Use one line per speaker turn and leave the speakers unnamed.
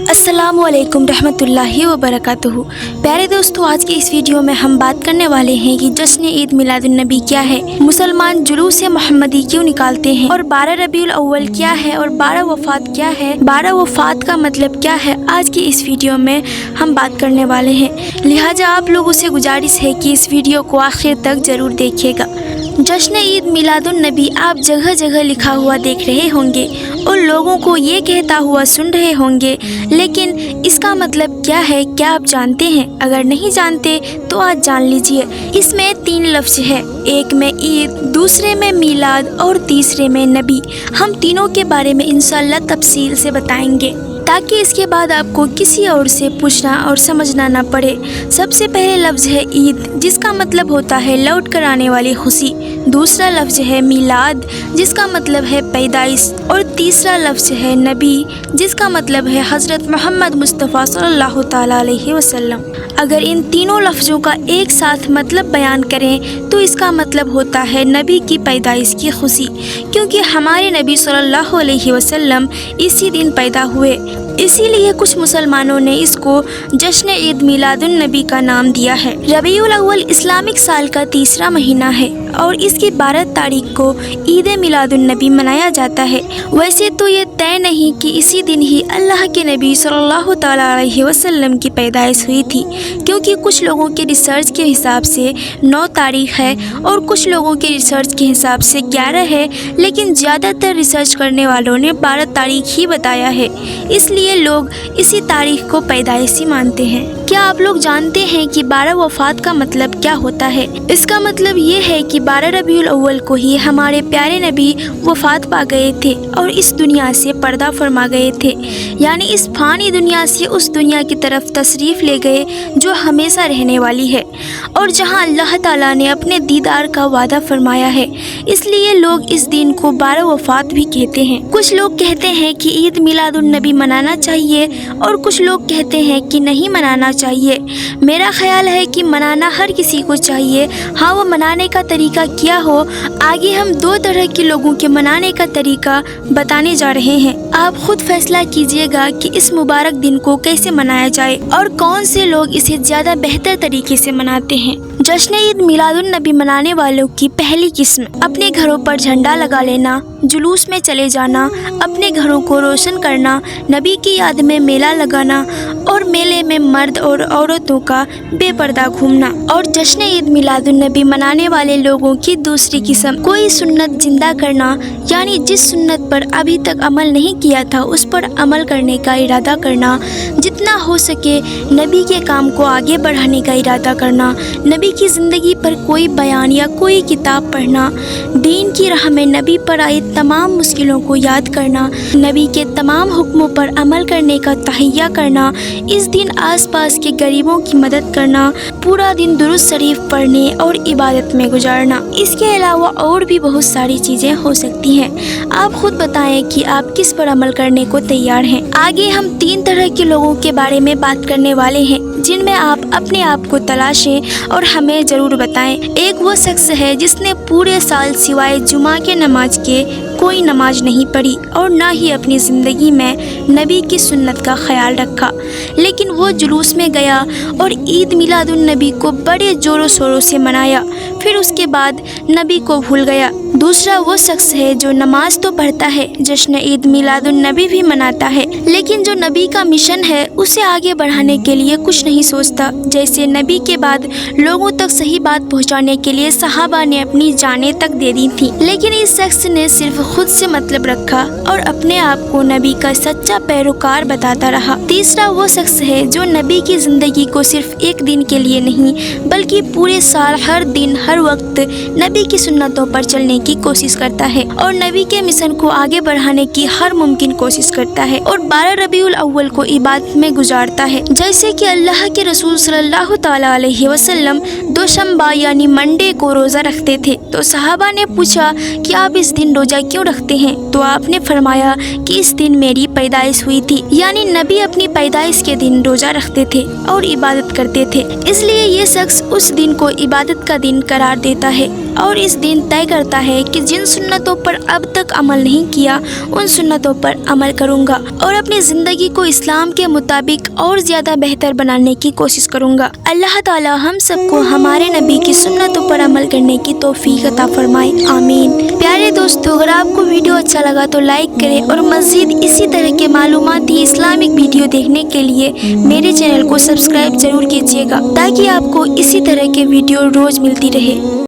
السلام علیکم رحمۃ اللہ وبرکاتہ۔ پیارے دوستو، آج کے اس ویڈیو میں ہم بات کرنے والے ہیں کہ جشن عید میلاد النبی کیا ہے، مسلمان جلوس محمدی کیوں نکالتے ہیں، اور 12 ربیع الاول کیا ہے، اور 12 وفات کیا ہے، 12 وفات کا مطلب کیا ہے، آج کی اس ویڈیو میں ہم بات کرنے والے ہیں۔ لہٰذا آپ لوگوں سے گزارش ہے کہ اس ویڈیو کو آخر تک ضرور دیکھیے گا۔ جشن عید میلاد النبی آپ جگہ جگہ لکھا ہوا دیکھ رہے ہوں گے اور لوگوں کو یہ کہتا ہوا سن رہے ہوں گے، لیکن اس کا مطلب کیا ہے، کیا آپ جانتے ہیں؟ اگر نہیں جانتے تو آج جان لیجئے۔ اس میں 3 لفظ ہے، ایک میں عید، دوسرے میں میلاد اور تیسرے میں نبی۔ ہم تینوں کے بارے میں انشاءاللہ تفصیل سے بتائیں گے تاکہ اس کے بعد آپ کو کسی اور سے پوچھنا اور سمجھنا نہ پڑے۔ سب سے پہلے لفظ ہے عید، جس کا مطلب ہوتا ہے لوٹ کر آنے والی خوشی۔ دوسرا لفظ ہے میلاد، جس کا مطلب ہے پیدائش، اور تیسرا لفظ ہے نبی، جس کا مطلب ہے حضرت محمد مصطفیٰ صلی اللہ تعالیٰ علیہ وسلم۔ اگر ان تینوں لفظوں کا ایک ساتھ مطلب بیان کریں تو اس کا مطلب ہوتا ہے نبی کی پیدائش کی خوشی، کیونکہ ہمارے نبی صلی اللہ علیہ وسلم اسی دن پیدا ہوئے۔ اسی لیے کچھ مسلمانوں نے اس کو جشن عید میلاد النبی کا نام دیا ہے۔ ربیع الاول اسلامک سال کا تیسرا مہینہ ہے اور اس کی 12 تاریخ کو عید میلاد النبی منایا جاتا ہے۔ ویسے تو یہ طے نہیں کہ اسی دن ہی اللہ کے نبی صلی اللہ تعالیٰ علیہ وسلم کی پیدائش ہوئی تھی، کیونکہ کچھ لوگوں کے ریسرچ کے حساب سے 9 تاریخ ہے اور کچھ لوگوں کے ریسرچ کے حساب سے 11 ہے، لیکن زیادہ تر ریسرچ کرنے والوں نے 12 تاریخ ہی بتایا ہے، اس لیے لوگ اسی تاریخ کو پیدائشی مانتے ہیں۔ کیا آپ لوگ جانتے ہیں کہ 12 وفات کا مطلب کیا ہوتا ہے؟ اس کا مطلب یہ ہے کہ 12 ربیع الاول کو ہی ہمارے پیارے نبی وفات پا گئے تھے اور اس دنیا سے پردہ فرما گئے تھے، یعنی اس فانی دنیا سے اس دنیا کی طرف تشریف لے گئے جو ہمیشہ رہنے والی ہے اور جہاں اللہ تعالیٰ نے اپنے دیدار کا وعدہ فرمایا ہے، اس لیے لوگ اس دن کو 12 وفات بھی کہتے ہیں۔ کچھ لوگ کہتے ہیں کہ عید میلاد النبی منانا چاہیے اور کچھ لوگ کہتے ہیں کہ نہیں منانا چاہیے۔ میرا خیال ہے کہ منانا ہر کسی کو چاہیے، ہاں وہ منانے کا طریقہ کیا ہو، آگے ہم 2 طرح کے لوگوں کے منانے کا طریقہ بتانے جا رہے ہیں۔ آپ خود فیصلہ کیجئے گا کہ اس مبارک دن کو کیسے منایا جائے اور کون سے لوگ اسے زیادہ بہتر طریقے سے مناتے ہیں۔ جشن عید میلاد النبی منانے والوں کی پہلی قسم، اپنے گھروں پر جھنڈا لگا لینا، جلوس میں چلے جانا، اپنے گھروں کو روشن کرنا، نبی کی یاد میں میلہ لگانا اور میلے میں مرد اور عورتوں کا بے پردہ گھومنا۔ اور جشن عید میلاد النبی منانے والے لوگوں کی دوسری قسم، کوئی سنت زندہ کرنا، یعنی جس سنت پر ابھی تک عمل نہیں کیا تھا اس پر عمل کرنے کا ارادہ کرنا، جتنا ہو سکے نبی کے کام کو آگے بڑھانے کا ارادہ کرنا، نبی کی زندگی پر کوئی بیان یا کوئی کتاب پڑھنا، دین کی راہ میں نبی پر آئی تمام مشکلوں کو یاد کرنا، نبی کے تمام حکموں پر عمل کرنے کا تہیہ کرنا، اس دن آس پاس کے غریبوں کی مدد کرنا، پورا دن درود شریف پڑھنے اور عبادت میں گزارنا۔ اس کے علاوہ اور بھی بہت ساری چیزیں ہو سکتی ہیں، آپ خود بتائیں کہ آپ کس پر عمل کرنے کو تیار ہیں۔ آگے ہم 3 طرح کے لوگوں کے بارے میں بات کرنے والے ہیں جن میں آپ اپنے آپ کو تلاشیں اور ہمیں ضرور بتائیں۔ ایک وہ شخص ہے جس نے پورے سال سوائے جمعہ کے نماز کے کوئی نماز نہیں پڑھی اور نہ ہی اپنی زندگی میں نبی کی سنت کا خیال رکھا، لیکن وہ جلوس میں گیا اور عید میلاد النبی کو بڑے زور و شوروں سے منایا، پھر اس کے بعد نبی کو بھول گیا۔ دوسرا وہ شخص ہے جو نماز تو پڑھتا ہے، جشن عید میلاد النبی بھی مناتا ہے، لیکن جو نبی کا مشن ہے اسے آگے بڑھانے کے لیے کچھ نہیں سوچتا، جیسے نبی کے بعد لوگوں تک صحیح بات پہنچانے کے لیے صحابہ نے اپنی جانیں تک دے دی تھیں، لیکن اس شخص نے صرف خود سے مطلب رکھا اور اپنے آپ کو نبی کا سچا پیروکار بتاتا رہا۔ تیسرا وہ شخص ہے جو نبی کی زندگی کو صرف ایک دن کے لیے نہیں بلکہ پورے سال ہر دن ہر وقت نبی کی سنتوں پر چلنے کی کوشش کرتا ہے اور نبی کے مشن کو آگے بڑھانے کی ہر ممکن کوشش کرتا ہے اور 12 ربیع الاول کو عبادت میں گزارتا ہے۔ جیسے کہ اللہ کے رسول صلی اللہ تعالیٰ علیہ وسلم دوشنبہ یعنی منڈے کو روزہ رکھتے تھے، تو صحابہ نے پوچھا کہ آپ اس دن روزہ کیوں رکھتے ہیں؟ تو آپ نے فرمایا کہ اس دن میری پیدائش ہوئی تھی، یعنی نبی اپنی پیدائش کے دن روزہ رکھتے تھے اور عبادت کرتے تھے، اس لیے یہ شخص اس دن کو عبادت کا دن قرار دیتا ہے اور اس دن طے کرتا ہے ہے کہ جن سنتوں پر اب تک عمل نہیں کیا ان سنتوں پر عمل کروں گا اور اپنی زندگی کو اسلام کے مطابق اور زیادہ بہتر بنانے کی کوشش کروں گا۔ اللہ تعالی ہم سب کو ہمارے نبی کی سنتوں پر عمل کرنے کی توفیق عطا فرمائے، آمین۔ پیارے دوستو، اگر آپ کو ویڈیو اچھا لگا تو لائک کریں اور مزید اسی طرح کے معلوماتی اسلامک ویڈیو دیکھنے کے لیے میرے چینل کو سبسکرائب ضرور کیجیے گا تاکہ آپ کو اسی طرح کے ویڈیو روز ملتی رہے۔